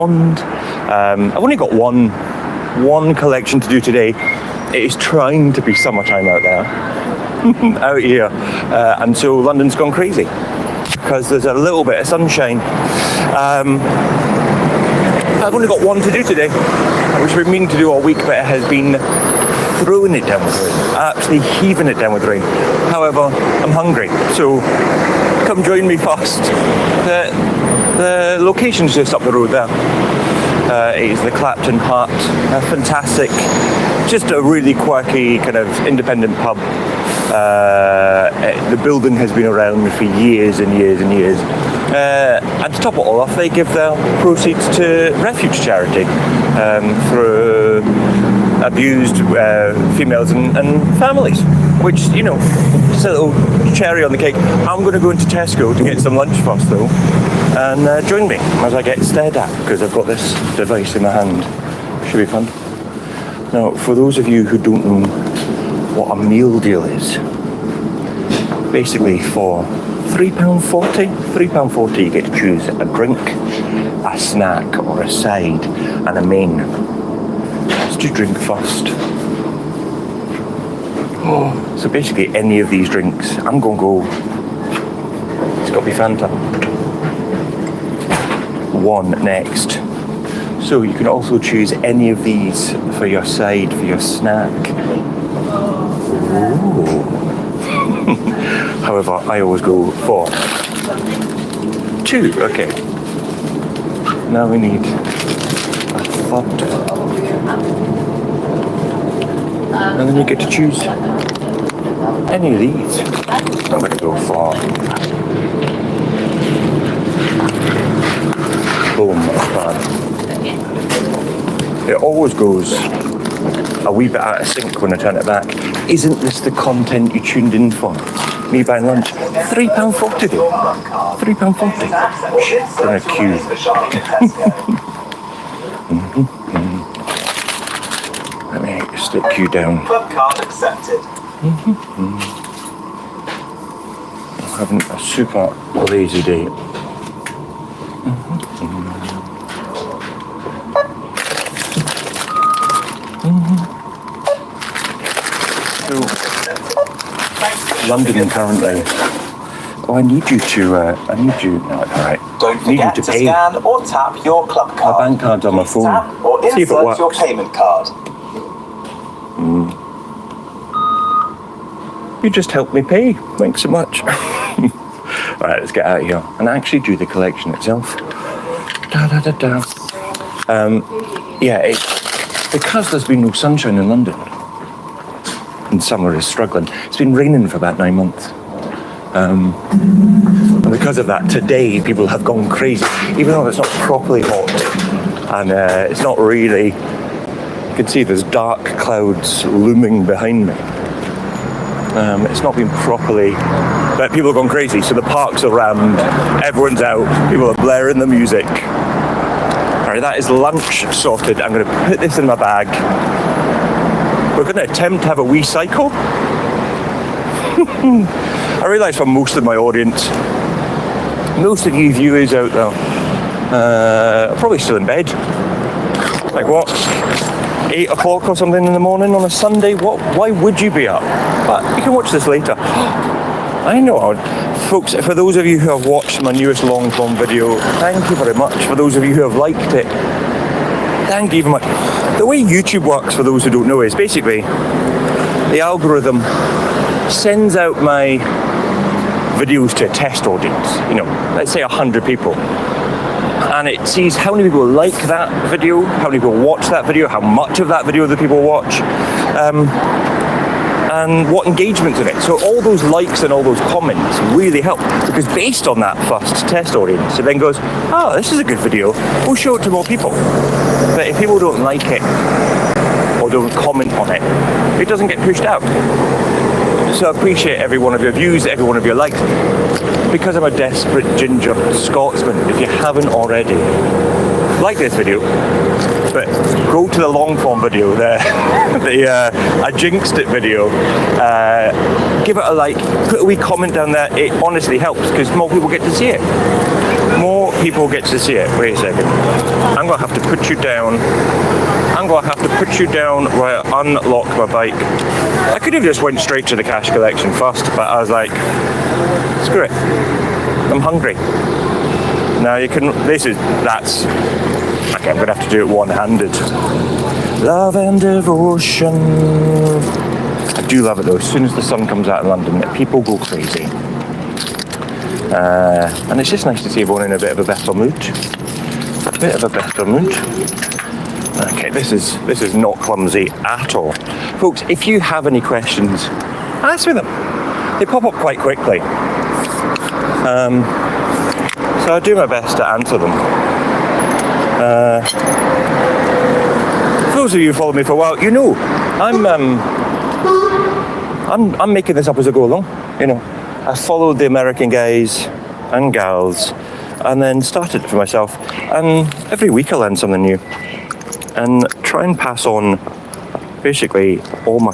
I've only got one collection to do today. It is trying to be summertime out there, out here, and so London's gone crazy because there's a little bit of sunshine. I've only got one to do today, which we've been meaning to do all week, but it has been throwing it down with rain, absolutely heaving it down with rain. However, I'm hungry, so come join me first. The location's just up the road there. It is the Clapton Pond, a fantastic, just a really quirky kind of independent pub. The building has been around for years and years and years. And to top it all off, they give their proceeds to Refuge Charity for abused females and families, which, you know, just a little cherry on the cake. I'm going to go into Tesco to get some lunch first though, and join me as I get stared at because I've got this device in my hand. Should be fun. Now, for those of you who don't know what a meal deal is, basically for £3.40 you get to choose a drink, a snack or a side and a main. Let's do drink first. So basically any of these drinks, I'm going to go, it's got to be Fanta. One next. So you can also choose any of these for your side, for your snack. Ooh. However, I always go for two. Okay. Now we need a third. And then you get to choose any of these. I'm going to go for boom, fan. It always goes a wee bit out of sync when I turn it back. Isn't this the content you tuned in for? Me buying lunch. £3.40 though. £3.40. In a queue. Let me stick you down. Club card accepted. I'm having a super lazy day. London currently. Oh, I need you. No, alright. Don't forget to scan or tap your club card. My bank card's on my phone. Tap or See if it insert works. your payment card. You just helped me pay. Thanks so much. Alright, let's get out of here and actually do the collection itself. Because there's been no sunshine in London. And summer is struggling. It's been raining for about 9 months. And because of that, today people have gone crazy, even though it's not properly hot. And it's not really, you can see there's dark clouds looming behind me. It's not been properly, but people have gone crazy. So the parks are rammed, everyone's out, people are blaring the music. All right, that is lunch sorted. I'm going to put this in my bag. We're going to attempt to have a wee cycle. I realise for most of my audience, most of you viewers out there, are probably still in bed. Like what? 8 o'clock or something in the morning on a Sunday? Why would you be up? But you can watch this later. I know. Folks, for those of you who have watched my newest long-form video, thank you very much. For those of you who have liked it, thank you very much. The way YouTube works, for those who don't know, is basically the algorithm sends out my videos to a test audience, you know, let's say 100 people. And it sees how many people like that video, how many people watch that video, how much of that video the people watch, and what engagement's in it. So all those likes and all those comments really help, because based on that first test audience, it then goes, oh, this is a good video, we'll show it to more people. But if people don't like it, or don't comment on it, it doesn't get pushed out. So I appreciate every one of your views, every one of your likes, because I'm a desperate ginger Scotsman. If you haven't already, like this video, but go to the long form video, I jinxed it video, give it a like, put a wee comment down there. It honestly helps because more people get to see it. more people get to see it. Wait a second. I'm going to have to put you down. I'm going to have to put you down while I unlock my bike. I could have just went straight to the cash collection first, but I was like, screw it. I'm hungry. Now you can, that's, okay, I'm going to have to do it one-handed. Love and devotion. I do love it though. As soon as the sun comes out in London, people go crazy. And it's just nice to see everyone in a bit of a better mood. Okay, this is not clumsy at all. Folks, if you have any questions, ask me them. They pop up quite quickly. So I do my best to answer them. For those of you who follow me for a while, you know, I'm making this up as I go along. You know, I followed the American guys and gals, and then started it for myself. And every week I learn something new, and try and pass on basically all my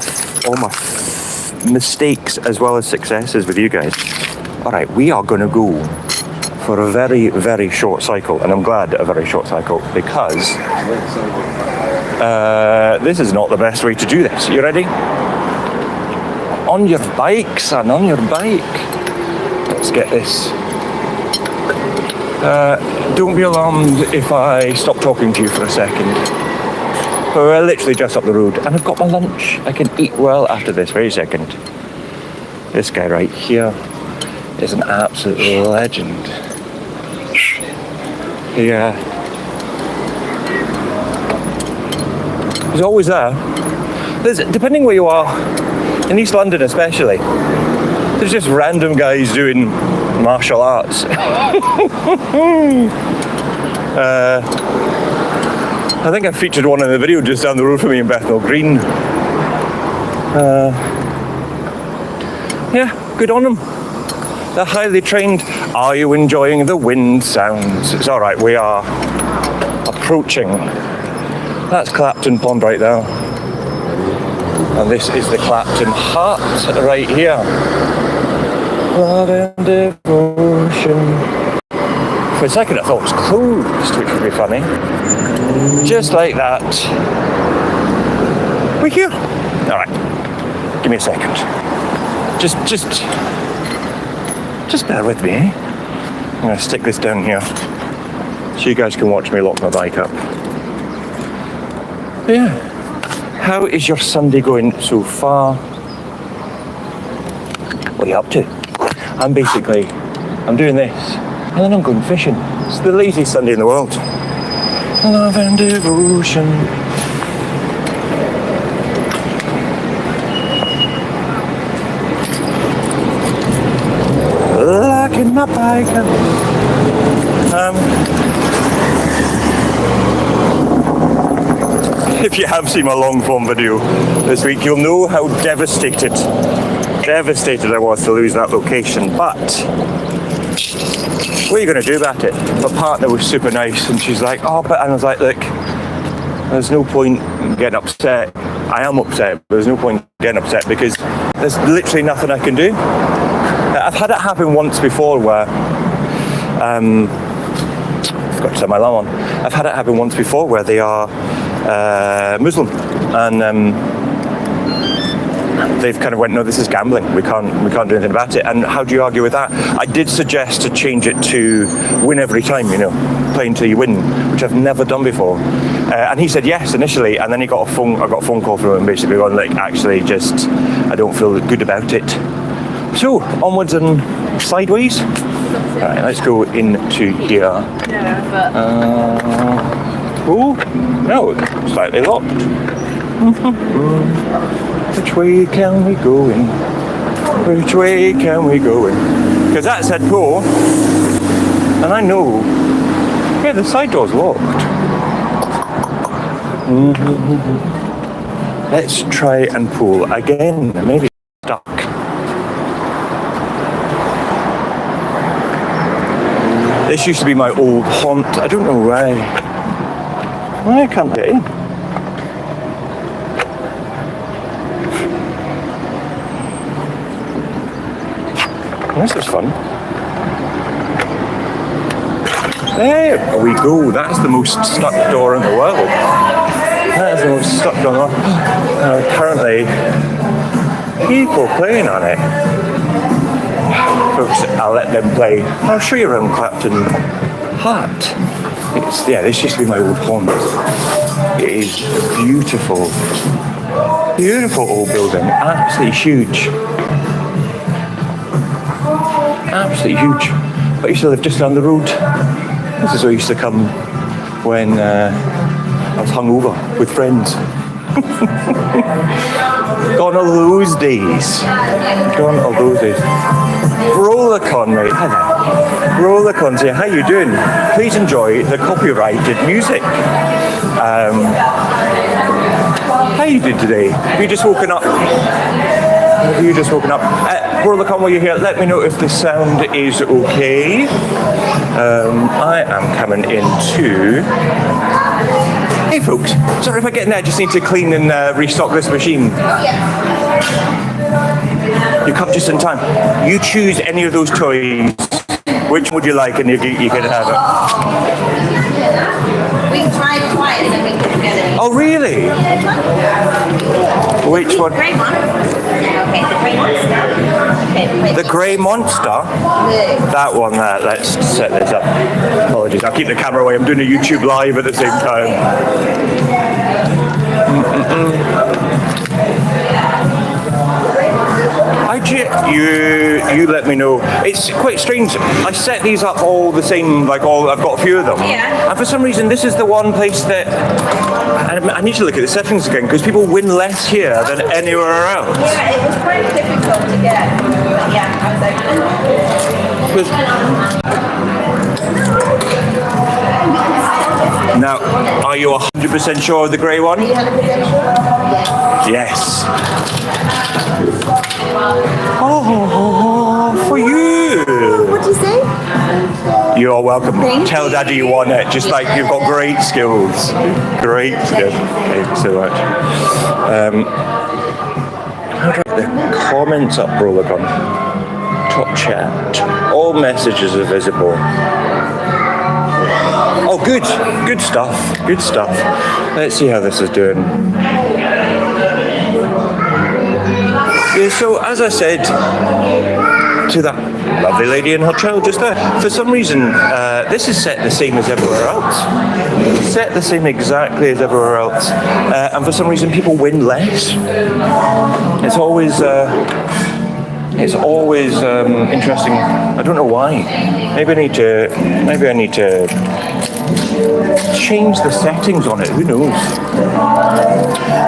mistakes as well as successes with you guys. All right, we are going to go for a very, very short cycle, and I'm glad a very short cycle because this is not the best way to do this. You ready? On your bike, son, on your bike. Let's get this. Don't be alarmed if I stop talking to you for a second. We're literally just up the road, and I've got my lunch. I can eat well after this. Wait a second. This guy right here is an absolute legend. Yeah. He's always there. Depending where you are, in East London especially, there's just random guys doing martial arts. I think I featured one in the video just down the road from me in Bethnal Green. Yeah, good on them. They're highly trained. Are you enjoying the wind sounds? It's all right, we are approaching. That's Clapton Pond right there. And this is the Clapton Hut right here. Love and devotion. For a second I thought it was closed, which would be funny. Just like that. We're here. All right, give me a second. Just bear with me, eh? I'm going to stick this down here so you guys can watch me lock my bike up. But yeah, how is your Sunday going so far? What are you up to? I'm doing this, and then I'm going fishing. It's the laziest Sunday in the world. Love and devotion. Locking my bike up. If you have seen my long form video this week, you'll know how devastated I was to lose that location. But what are you going to do about it? My partner was super nice, and she's like, and I was like, look, there's no point getting upset. I am upset, but there's no point getting upset because there's literally nothing I can do. I've had it happen once before where, I forgot to set my alarm on. I've had it happen once before where they are Muslim, and they've kind of went, no, this is gambling. We can't do anything about it. And how do you argue with that? I did suggest to change it to win every time, play until you win, which I've never done before. And he said yes initially, and then I got a phone call from him basically going like, actually, I don't feel good about it. So onwards and sideways. All right, let's go into here. Oh no, slightly locked. Which way can we go in? Which way can we go in? Because that said pull, and I know, yeah, the side door's locked. Let's try and pull again. Maybe it's stuck. This used to be my old haunt. I don't know why. Why I can't get in. This is fun. There we go. That's the most stuck door in the world. That is the most stuck door in the world. Currently, people playing on it. Folks, I'll let them play. I'll show you around Clapton Pond. This used to be my old haunt. It is beautiful. Beautiful old building. Absolutely huge. Absolutely huge. I used to live just down the road. This is where I used to come when I was hungover with friends. Gone all those days. Gone all those days. Rollercon, right? Hi there. Rollercon, say, how you doing? Please enjoy the copyrighted music. How you doing today? Have you just woken up? Rollercon, while you're here, let me know if the sound is okay. I am coming into... Hey folks, sorry if I get in there, I just need to clean and restock this machine. You come just in time. You choose any of those toys. Which would you like, and you can have it. We tried twice and we couldn't get it. Oh really? Which one? Grey one. Okay, the grey monster. Okay, The grey monster? That one there. Let's set this up. Apologies, I'll keep the camera away. I'm doing a YouTube live at the same time. You let me know. It's quite strange. I set these up all the same, I've got a few of them. Yeah. And for some reason, this is the one place that I need to look at the settings again, because people win less here than anywhere else. Yeah, it was quite difficult to get. But yeah, I was Now, are you 100% sure of the grey one? Are you 100% sure? Yes. Oh, for you. What'd you say? You're welcome. Thank Tell Daddy you want it. Just like you've got great skills. Great skills. Thank you so much. How do I get the comments up, Rollercon? Top chat. All messages are visible. Oh, good. Good stuff. Good stuff. Let's see how this is doing. Yeah, so as I said to that lovely lady and her child just there, for some reason this is set the same as everywhere else. Set the same exactly as everywhere else, and for some reason people win less. It's always interesting. I don't know why. Maybe I need to change the settings on it. Who knows?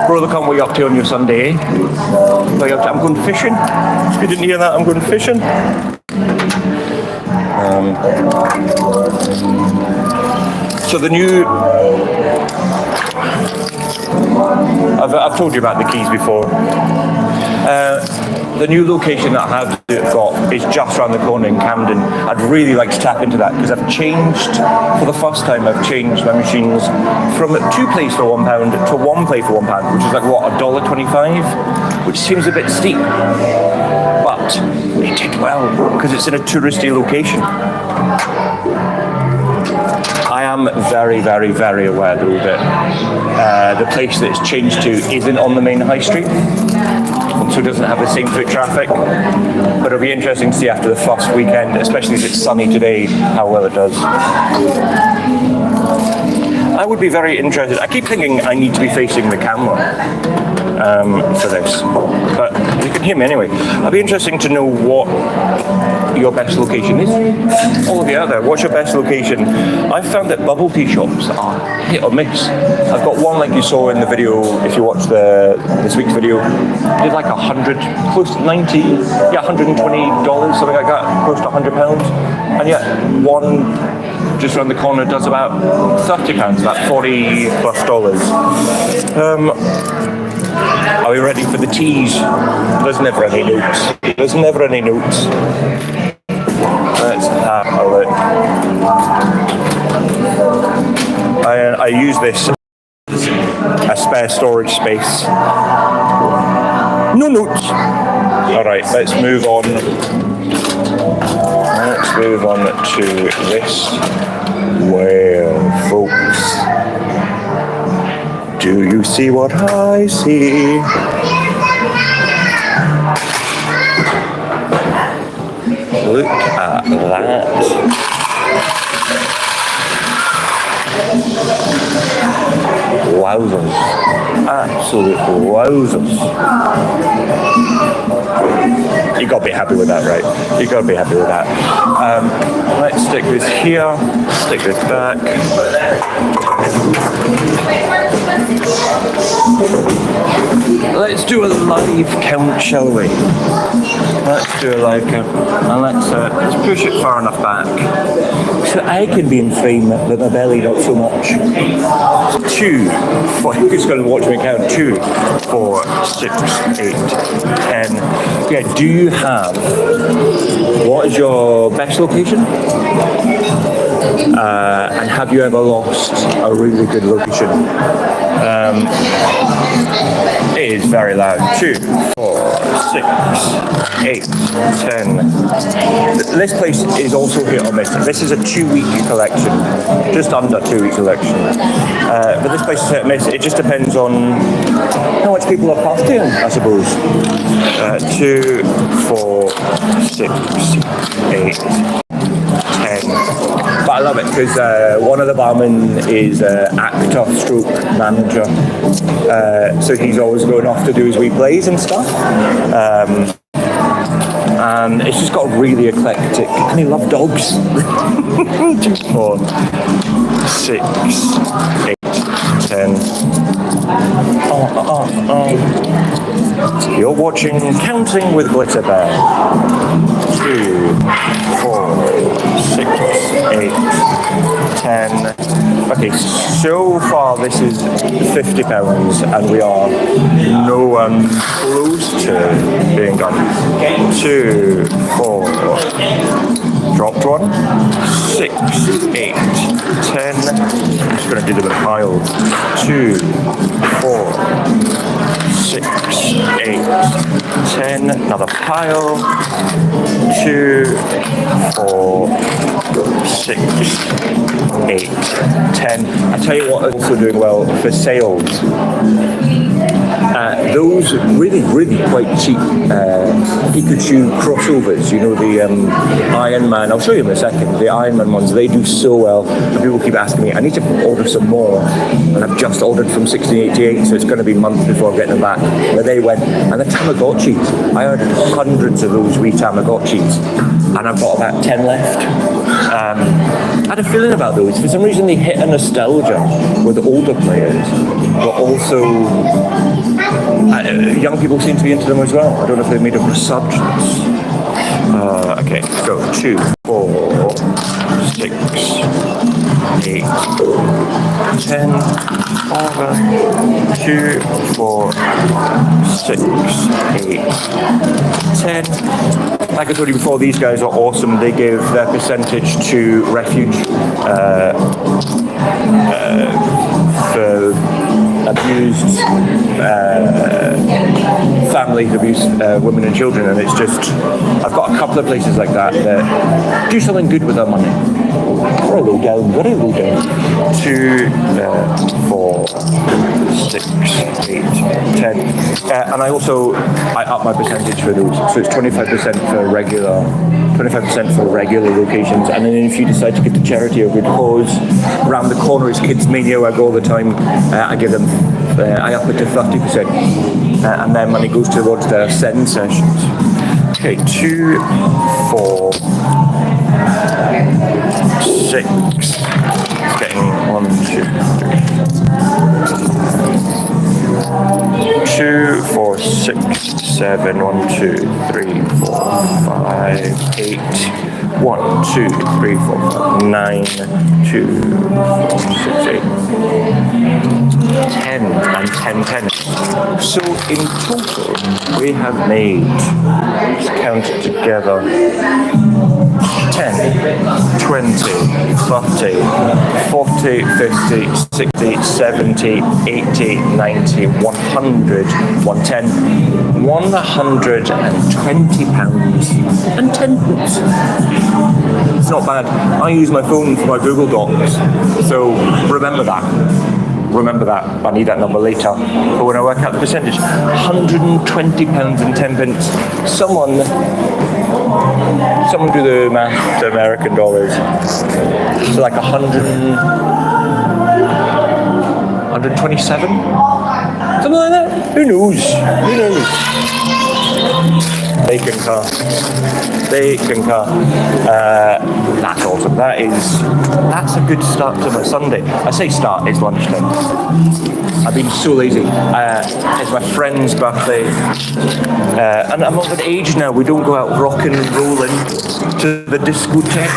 Rollercon, what are you up to on your Sunday? I'm going fishing. If you didn't hear that, I'm going fishing. So the new... I've told you about the keys before. The new location that I have got is just around the corner in Camden. I'd really like to tap into that because I've changed, for the first time, I've changed my machines from 2 plays for £1 to 1 play for £1, which is like what, $1.25, which seems a bit steep, but it did well because it's in a touristy location. I am very, very, very aware though that the place that it's changed to isn't on the main high street, so it doesn't have the same foot traffic, but it'll be interesting to see after the first weekend, especially if it's sunny today, how well it does. I would be very interested. I keep thinking I need to be facing the camera for this, but you can hear me anyway. I'd be interesting to know what your best location is. All of you out there, what's your best location? I've found that bubble tea shops are hit or miss. I've got one like you saw in the video, if you watched this week's video, did like 100, close to 90, yeah, $120, something like that, close to £100, and yet one just around the corner does about £30, about $40+. Are we ready for the teas? There's never any notes. There's never any notes. Let's have a look. I use this as a spare storage space. No notes. Alright, let's move on. Let's move on to this. Well, folks, do you see what I see? Look at that. Wowzers. Absolute wowzers. You gotta be happy with that, right? You gotta be happy with that. Let's stick this here, stick this back. Let's do a live count, shall we? Let's do a live count, and let's push it far enough back so I can be in frame, but my belly not so much. 2, 4. Who's going to watch me count? 2, 4, 6, 8, 10. Yeah. Do you have? What is your best location? And have you ever lost a really good location? It is very loud. 2, 4, 6, 8, 10. This place is also hit or miss. This is a 2-week collection, just under 2-week collection. But this place is hit or miss. It just depends on how much people are partying, I suppose. 2, 4, 6, 8, 10. But I love it because one of the barmen is actor stroke manager, so he's always going off to do his wee plays and stuff. And it's just got a really eclectic, and he loves dogs. 2, 4, 6, 8, 10. You're watching Counting with Glitter Bear. 2, 4, 6, 8, 10. Okay, so far this is £50 and we are nowhere close to being done. 2, 4, dropped 1, 6, 8, 10. I'm just going to do them in piles. 2, 4, 6, 8, 10. Another pile. 2, 4, 6, 8, 10. I tell you what, also doing well for sales. Those really quite cheap Pikachu crossovers, you know, the Iron Man, I'll show you in a second, the Iron Man ones, they do so well, and people keep asking me, I need to order some more, and I've just ordered from 1688, so it's going to be months before getting them back, where they went, and the Tamagotchis, I ordered hundreds of those wee Tamagotchis, and I've got about 10 left. I had a feeling about those, for some reason they hit a nostalgia with older players, but also young people seem to be into them as well. I don't know if they've made a resurgence. Okay, go 2, 4, 6, 8, 10. Over 2, 4, 6, 8, 10. Like I told you before, these guys are awesome. They give their percentage to Refuge for abused families, abused women and children, and it's just, I've got a couple of places like that that do something good with their money. Very low down, very low down. 2, 4, 6, 8, 10. And I up my percentage for those, so it's 25% for regular 25% for regular locations, and then if you decide to give to charity or good cause, around the corner is Kids Mania, where I go all the time. I give them, I up it to 30%, and then money goes towards their send sessions. Okay, 2, 4, 6. It's getting 1, 2, 4, 6, 7, 1, 2, 3, 4, 5, 8, 1, 2, 3, 4, 5, 9, 2, 4, 6, 8, 10, and 10, 10. So in total, we have made, let's count it together, 10, 20, 30, 40, 50, 60, 70, 80, 90, 100, 110, £120 and 10 pence. It's not bad. I use my phone for my Google Docs, so remember that. Remember that. I need that number later. But when I work out the percentage, £120 and 10 pence. Someone do the math to American dollars. It's like 127? Something like that? Who knows? They concur. That's awesome. That's a good start to my Sunday. I say start, it's lunchtime. I've been so lazy. It's my friend's birthday. And I'm of an age now, we don't go out rock and rolling to the discotheque.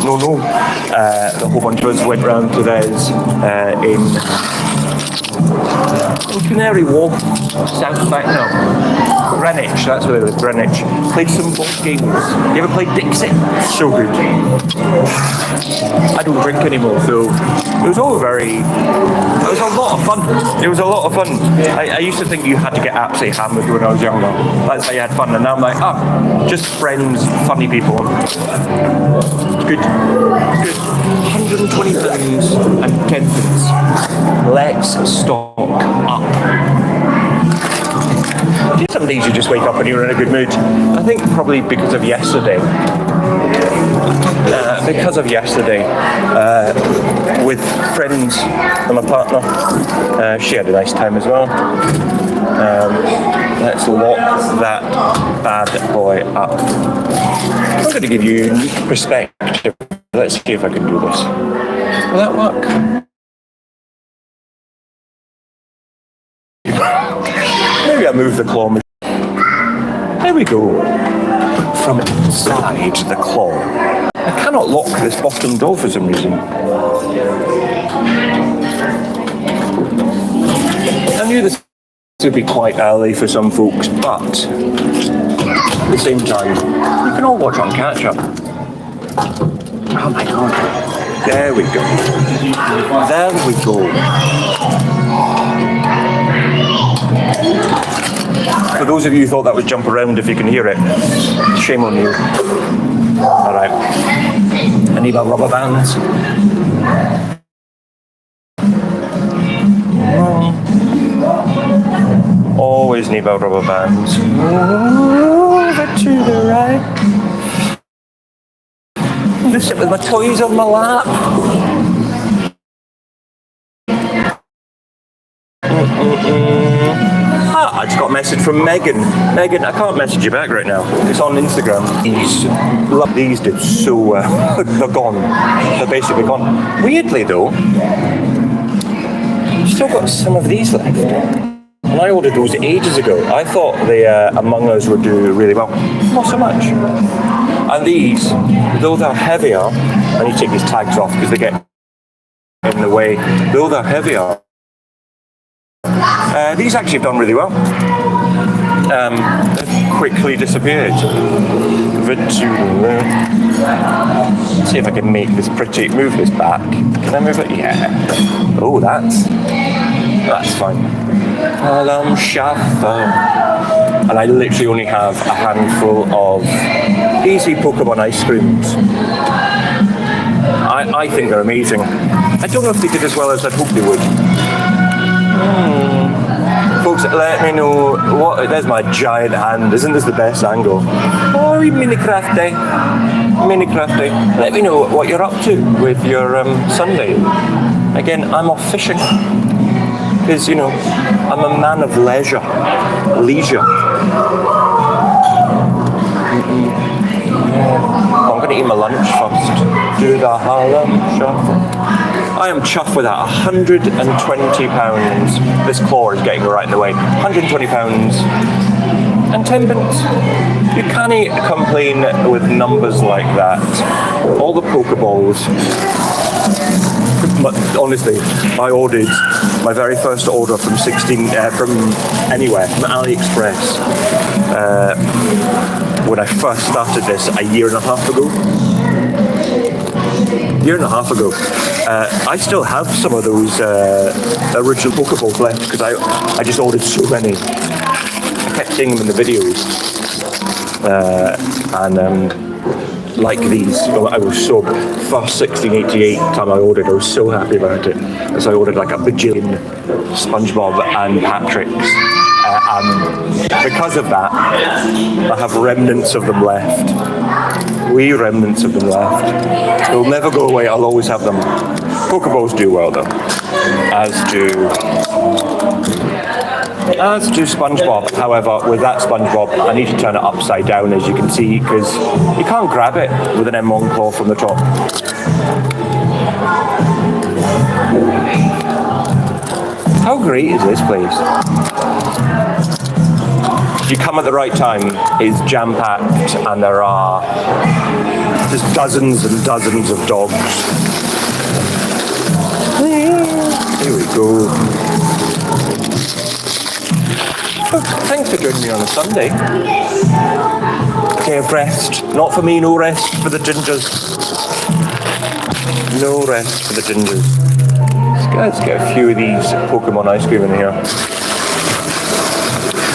No. A whole bunch of us went round to theirs in Canary Wharf, South Bank, no. Greenwich, that's where it was, Greenwich. Played some board games. You ever played Dixit? So good. I don't drink anymore, so it was a lot of fun. It was a lot of fun. I used to think you had to get absolutely hammered when I was younger. That's how you had fun, and now I'm like, just friends, funny people. Good. £120 and 10 pence. Let's stock up. Some days you just wake up and you're in a good mood. I think probably because of yesterday. With friends and my partner. She had a nice time as well. Let's lock that bad boy up. I'm going to give you a unique perspective. Let's see if I can do this. Will that work? Maybe I move the claw machine. There we go. From inside the claw. I cannot lock this bottom door for some reason. I knew this would be quite early for some folks, but at the same time, you can all watch on catch up. Oh my god. There we go. There we go. For those of you who thought that would jump around if you can hear it, shame on you. Alright. I need my rubber bands. Always need my rubber bands. Over to the right. I'm just sit with my toys on my lap. I just got a message from Megan. Megan, I can't message you back right now. It's on Instagram. These did so well. They're gone. They're basically gone. Weirdly though, I've still got some of these left. And I ordered those ages ago. I thought the Among Us would do really well. Not so much. And these, though they're heavier, I need to take these tags off because they get in the way. Though they're heavier, these actually have done really well. They've quickly disappeared. Let's see if I can make this pretty. Move this back. Can I move it? Yeah. Oh, that's fine. Alarm shuffle. And I literally only have a handful of easy Pokemon ice creams. I think they're amazing. I don't know if they did as well as I'd hoped they would. Folks, let me know what. There's my giant hand. Isn't this the best angle? Oh, Minecrafty. Let me know what you're up to with your Sunday. Again, I'm off fishing because I'm a man of leisure. I'm going to eat my lunch first. Do the Harlem Shuffle. I am chuffed with that. £120. This claw is getting right in the way. £120 and 10 pence. You can't complain with numbers like that. All the Pokeballs. But honestly, I ordered my very first order from from anywhere, from AliExpress, when I first started this a year and a half ago. I still have some of those original Pokeballs left because I just ordered so many. I kept seeing them in the videos, like these. I was so first 1688 time I ordered. I was so happy about it. So I ordered like a bajillion SpongeBob and Patrick's. Because of that, I have remnants of them left. Wee remnants of them left. They'll never go away. I'll always have them. Pokeballs do well though, as do SpongeBob. However, with that SpongeBob, I need to turn it upside down, as you can see, because you can't grab it with an M1 claw from the top. How great is this place? If you come at the right time, it's jam-packed, and there's dozens and dozens of dogs. Here we go. Thanks for joining me on a Sunday. Okay, rest. Not for me, no rest for the gingers. No rest for the gingers. Let's get a few of these Pokemon ice cream in here.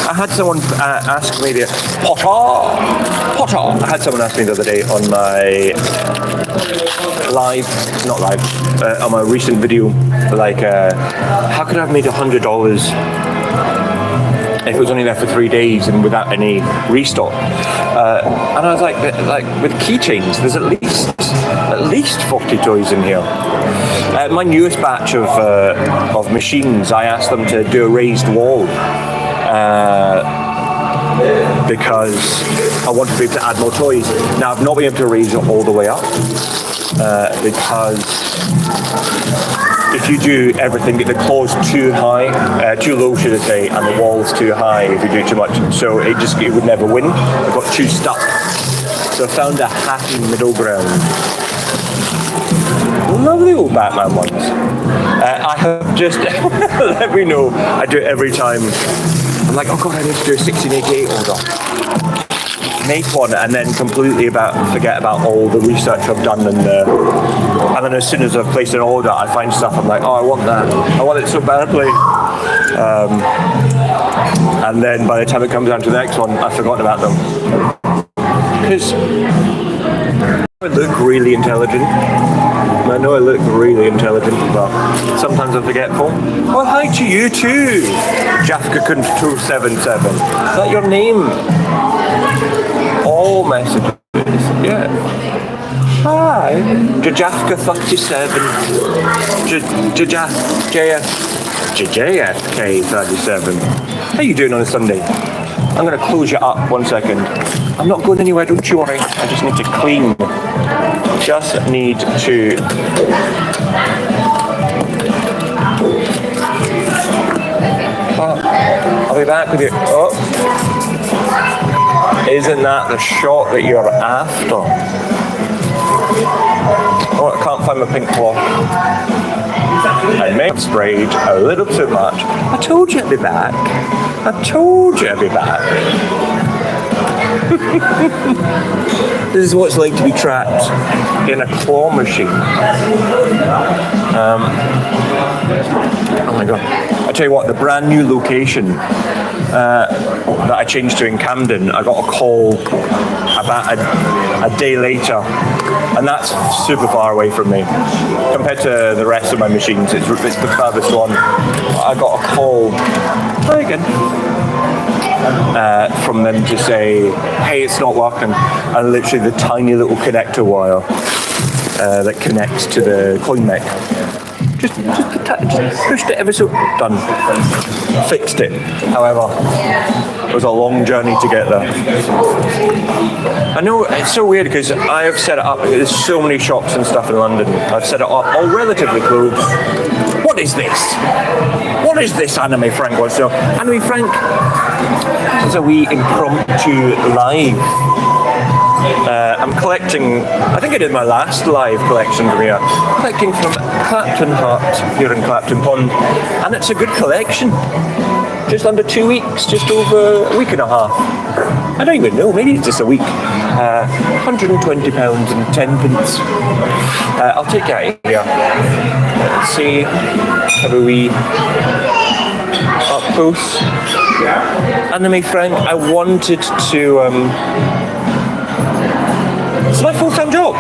I had someone ask me Potter! I had someone ask me the other day on my on my recent video, like, how could I have made $100 if it was only there for 3 days and without any restock? And I was like with keychains, there's at least 40 toys in here. My newest batch of machines, I asked them to do a raised wall because I wanted to be able to add more toys. Now I've not been able to raise it all the way up because if you do everything, the claw's too high, too low should I say, and the wall's too high if you do too much. So it would never win. I got too stuck. So I found a happy middle ground. Lovely old Batman ones. I have just, let me know, I do it every time. I'm like, oh god, I need to do a 1688 order. Make one and then completely forget about all the research I've done and then as soon as I've placed an order, I find stuff, I'm like, oh, I want that. I want it so badly. And then by the time it comes down to the next one, I've forgotten about them. Because I look really intelligent. I know I look really intelligent, but sometimes I'm forgetful. Well, hi to you too, Jafka277. Is that your name? All messages, yeah. Hi, Jafka37, JFK37. How you doing on a Sunday? I'm going to close you up 1 second. I'm not going anywhere, don't you worry. I just need to clean. Just need to... I'll be back with you. Oh. Isn't that the shot that you're after? Oh, I can't find my pink cloth. I may have sprayed a little too much. I told you I'd be back. I told you I'd be back. This is what it's like to be trapped in a claw machine. Oh my god. I tell you what, the brand new location that I changed to in Camden, I got a call about a day later, and that's super far away from me. Compared to the rest of my machines, it's the furthest one. I got a call, hi again, from them to say, hey, it's not working, and literally the tiny little connector wire that connects to the coin mech. Just pushed it ever so, done. Fixed it. However, it was a long journey to get there. I know, it's so weird because I have set it up, there's so many shops and stuff in London. I've set it up all relatively close. What is this? What is this, Anime Frank wants to know? Anime Frank, this is a wee impromptu live. I'm collecting, I think I did my last live collection from here, collecting from Clapton Hut here in Clapton Pond, and it's a good collection. Just under 2 weeks, just over a week and a half. I don't even know, maybe it's just a week. £120 and 10 pence. I'll take it out here. Let's see, have a wee up close. Anime Frank, I wanted to, it's my full-time job.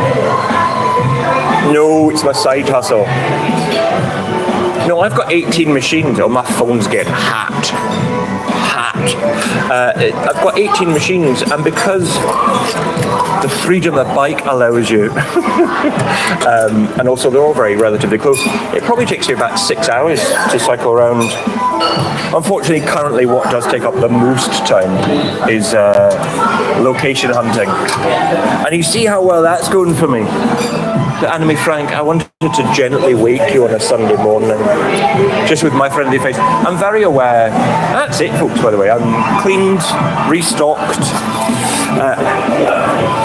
No, it's my side hustle. No, I've got 18 machines. Oh, my phone's getting hacked. I've got 18 machines, and because the freedom a bike allows you, and also they're all very relatively close, it probably takes you about 6 hours to cycle around. Unfortunately, currently what does take up the most time is location hunting. And you see how well that's going for me. The Anime Frank, I wanted to gently wake you on a Sunday morning, just with my friendly face. I'm very aware, that's it folks by the way, I'm cleaned, restocked.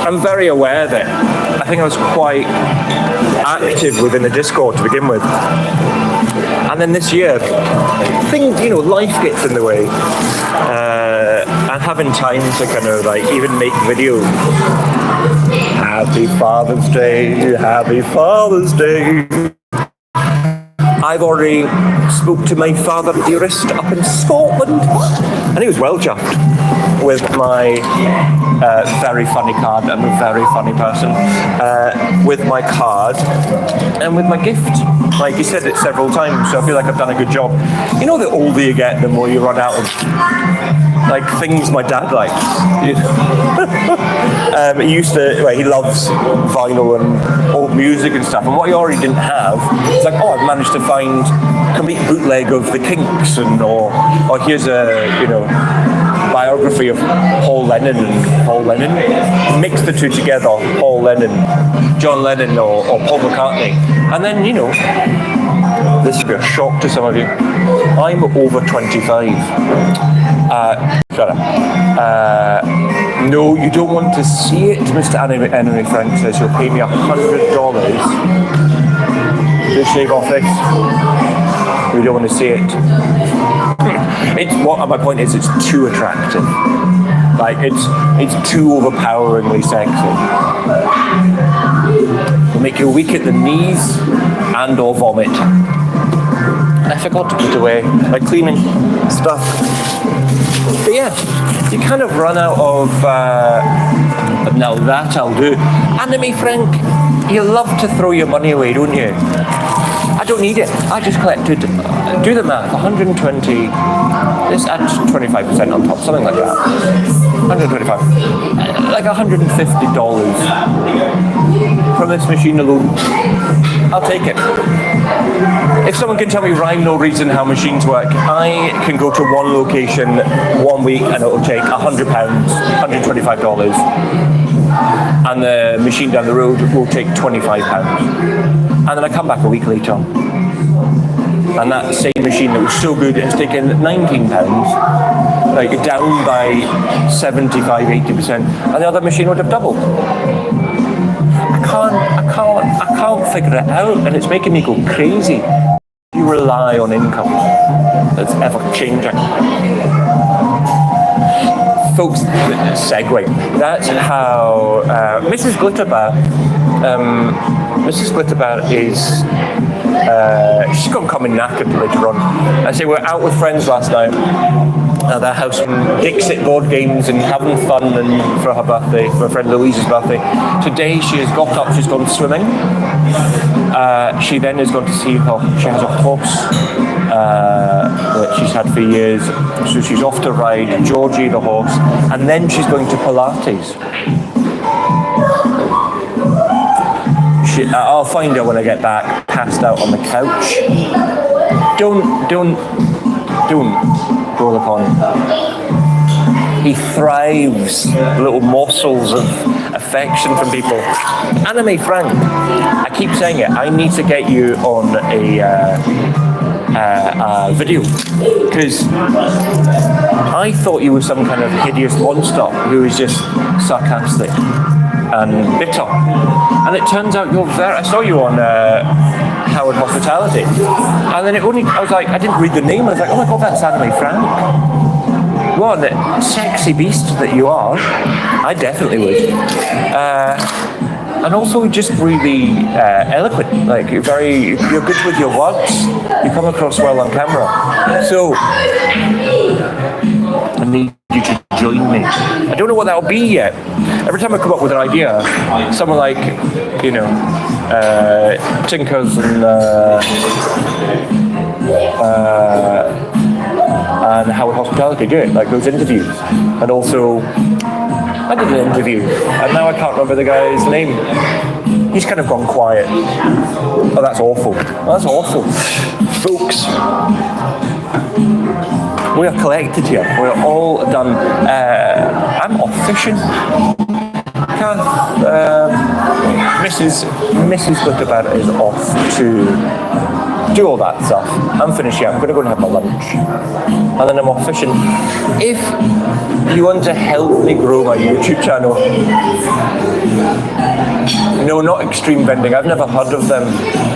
I'm very aware that I think I was quite active within the Discord to begin with. And then this year, life gets in the way. And having time to kind of like even make videos. Happy Father's Day, Happy Father's Day. I've already spoke to my father dearest up in Scotland, and he was well chuffed with my very funny card. I'm a very funny person. With my card and with my gift. Like he said it several times, so I feel like I've done a good job. You know, the older you get, the more you run out of like things my dad likes. He loves vinyl and old music and stuff, and what he already didn't have is like, I've managed to find a complete bootleg of the Kinks, or here's a biography of Paul Lennon and Paul Lennon. Mix the two together, Paul Lennon, John Lennon, or Paul McCartney, and then this will be a shock to some of you. I'm over 25. Shut up. No, you don't want to see it, Mr. Anime Frank says. He'll pay me $100 to shave off this. We don't want to see it. My point is, it's too attractive. Like, it's too overpoweringly sexy. It'll make you weak at the knees and or vomit. I forgot to put away my cleaning stuff. But yeah, you kind of run out of, now that I'll do. Anime Frank, you love to throw your money away, don't you? I don't need it. I just collected, do the math, 120, this adds 25% on top, something like that. 125, like $150 from this machine alone. I'll take it. If someone can tell me rhyme no reason how machines work, I can go to one location 1 week and it'll take £100, $125. And the machine down the road will take £25. And then I come back a week later. And that same machine that was so good, it's taken £19, like down by 75, 80%. And the other machine would have doubled. I can't figure it out, and it's making me go crazy. You rely on income that's ever changing. Folks, segue. That's how Mrs. Glitterbat. Mrs. Glitterbat is. She's going to come in knackered later on. I say we're out with friends last night at their house from Dixit board games and having fun, and for her birthday, for her friend Louise's birthday. Today she has got up, she's gone swimming. She then is going to see she has a horse that she's had for years. So she's off to ride Georgie the horse, and then she's going to Pilates. I'll find her when I get back, passed out on the couch. Don't roll upon him. He thrives, little morsels of affection from people. Anime Frank, I keep saying it, I need to get you on a video, because I thought you were some kind of hideous monster who was just sarcastic. and bitter. And it turns out I saw you on Howard Hospitality. And then I was like, I didn't read the name. I was like, oh my God, that's Anime Frank. What a sexy beast that you are. I definitely would. And also just really eloquent. Like you're good with your words. You come across well on camera. So I need you to join me. I don't know what that'll be yet. Every time I come up with an idea, someone like, Tinkers and Howard Hospitality do it, like those interviews. And also, I did an interview, and now I can't remember the guy's name. He's kind of gone quiet. Oh, that's awful. That's awful. Folks, we are collected here. We're all done. I'm off fishing. Mrs. Butterbat is off to do all that stuff. I'm finished here. I'm going to go and have my lunch. And then I'm off fishing. If you want to help me grow my YouTube channel, no, not Extreme Vending. I've never heard of them.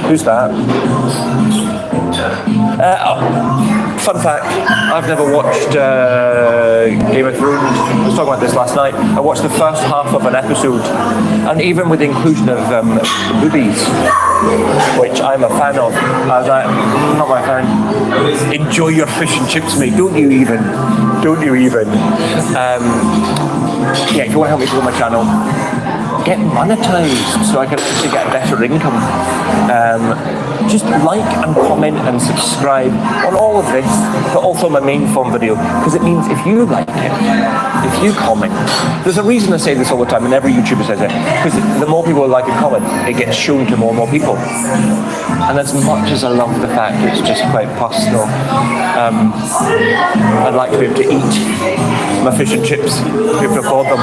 Who's that? Fun fact, I've never watched Game of Thrones. I was talking about this last night. I watched the first half of an episode, and even with the inclusion of boobies, which I'm a fan of, I was like, not my fan. Enjoy your fish and chips, mate. Don't you even. Yeah, if you want to help me grow my channel, get monetized so I can actually get a better income. Just like and comment and subscribe on all of this, but also my main form video, because it means if you like it, if you comment, there's a reason I say this all the time, and every YouTuber says it, because the more people like and comment, it gets shown to more and more people. And as much as I love the fact it's just quite personal, I'd like to be able to eat my fish and chips, be able to afford them.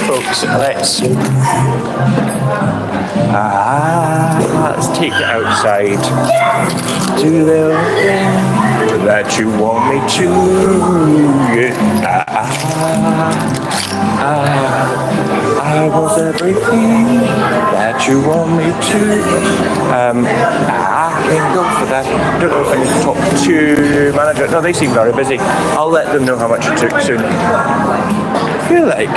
Folks, let's take it outside. Do the thing that you want me to. I was everything that you want me to. I can go for that. I don't know if I need to talk to manager. No, they seem very busy. I'll let them know how much it took soon. I feel like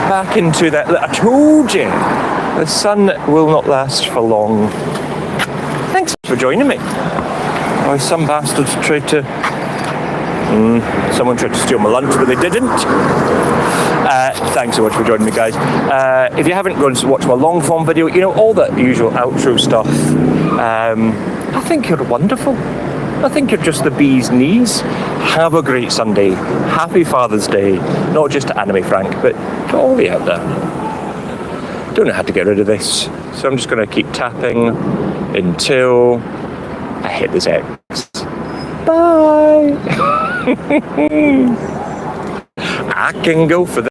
back into that. I told you. The sun will not last for long. Thanks for joining me. Oh, some bastards tried to... someone tried to steal my lunch, but they didn't. Thanks so much for joining me, guys. If you haven't gone to watch my long form video, all that usual outro stuff, I think you're wonderful. I think you're just the bee's knees. Have a great Sunday. Happy Father's Day. Not just to Anime Frank, but to all of you out there. Don't know how to get rid of this, so I'm just going to keep tapping until I hit this X. Bye! I can go for that.